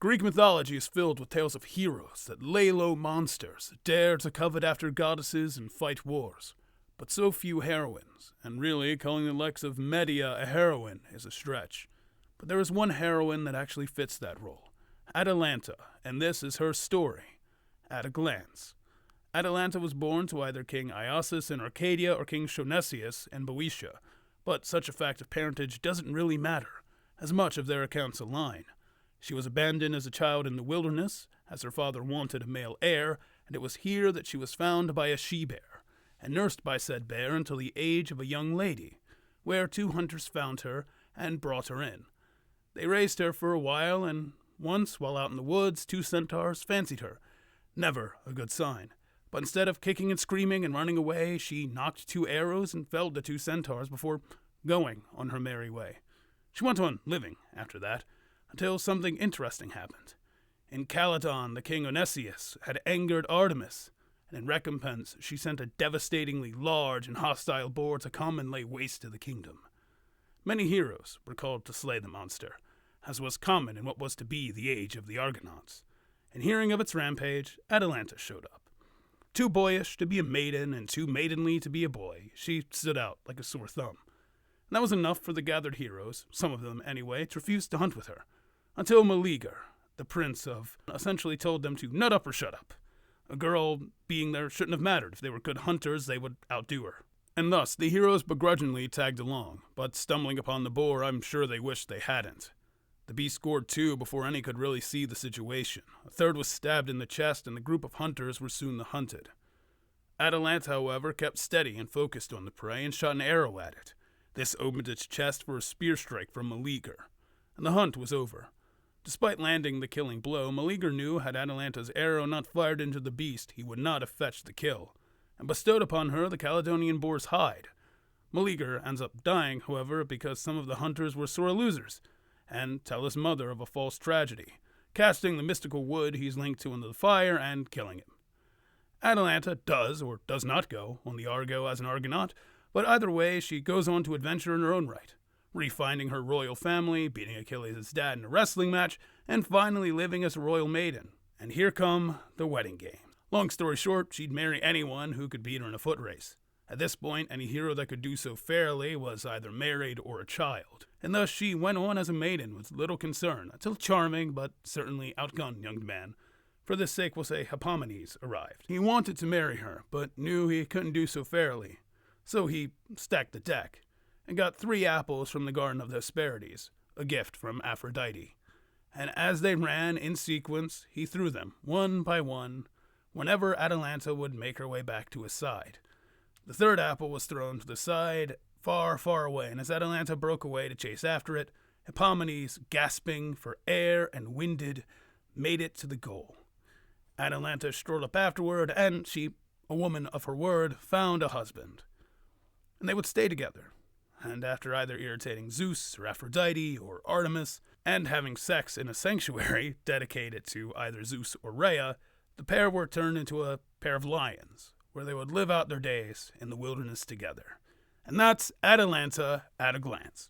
Greek mythology is filled with tales of heroes that lay low monsters, dare to covet after goddesses and fight wars. But so few heroines, and really calling the likes of Medea a heroine is a stretch. But there is one heroine that actually fits that role, Atalanta, and this is her story, at a glance. Atalanta was born to either King Iasus in Arcadia or King Shonesius in Boeotia, but such a fact of parentage doesn't really matter, as much of their accounts align. She was abandoned as a child in the wilderness, as her father wanted a male heir, and it was here that she was found by a she-bear, and nursed by said bear until the age of a young lady, where 2 hunters found her and brought her in. They raised her for a while, and once, while out in the woods, 2 centaurs fancied her. Never a good sign. But instead of kicking and screaming and running away, she knocked 2 arrows and felled the 2 centaurs before going on her merry way. She went on living after that, until something interesting happened. In Calydon, the king Onesius had angered Artemis, and in recompense she sent a devastatingly large and hostile boar to come and lay waste to the kingdom. Many heroes were called to slay the monster, as was common in what was to be the age of the Argonauts. And hearing of its rampage, Atalanta showed up. Too boyish to be a maiden and too maidenly to be a boy, she stood out like a sore thumb. And that was enough for the gathered heroes, some of them anyway, to refuse to hunt with her, until Meleager, the prince of, essentially told them to nut up or shut up. A girl being there shouldn't have mattered. If they were good hunters, they would outdo her. And thus, the heroes begrudgingly tagged along, but stumbling upon the boar, I'm sure they wished they hadn't. The beast scored 2 before any could really see the situation. A third was stabbed in the chest, and the group of hunters were soon the hunted. Atalanta, however, kept steady and focused on the prey and shot an arrow at it. This opened its chest for a spear strike from Meleager, and the hunt was over. Despite landing the killing blow, Meleager knew had Atalanta's arrow not fired into the beast, he would not have fetched the kill, and bestowed upon her the Caledonian boar's hide. Meleager ends up dying, however, because some of the hunters were sore losers, and tell his mother of a false tragedy, casting the mystical wood he's linked to into the fire and killing him. Atalanta does or does not go on the Argo as an Argonaut, but either way she goes on to adventure in her own right, refinding her royal family, beating Achilles' dad in a wrestling match, and finally living as a royal maiden. And here come the wedding games. Long story short, she'd marry anyone who could beat her in a foot race. At this point, any hero that could do so fairly was either married or a child, and thus she went on as a maiden with little concern, until charming but certainly outgunned young man, for this sake we'll say Hippomenes, arrived. He wanted to marry her, but knew he couldn't do so fairly, so he stacked the deck, and got 3 apples from the Garden of the Hesperides, a gift from Aphrodite. And as they ran in sequence, he threw them, one by one, whenever Atalanta would make her way back to his side. The 3rd apple was thrown to the side, far, far away, and as Atalanta broke away to chase after it, Hippomenes, gasping for air and winded, made it to the goal. Atalanta strolled up afterward, and she, a woman of her word, found a husband. And they would stay together. And after either irritating Zeus or Aphrodite or Artemis, and having sex in a sanctuary dedicated to either Zeus or Rhea, the pair were turned into a pair of lions, where they would live out their days in the wilderness together. And that's Atalanta at a glance.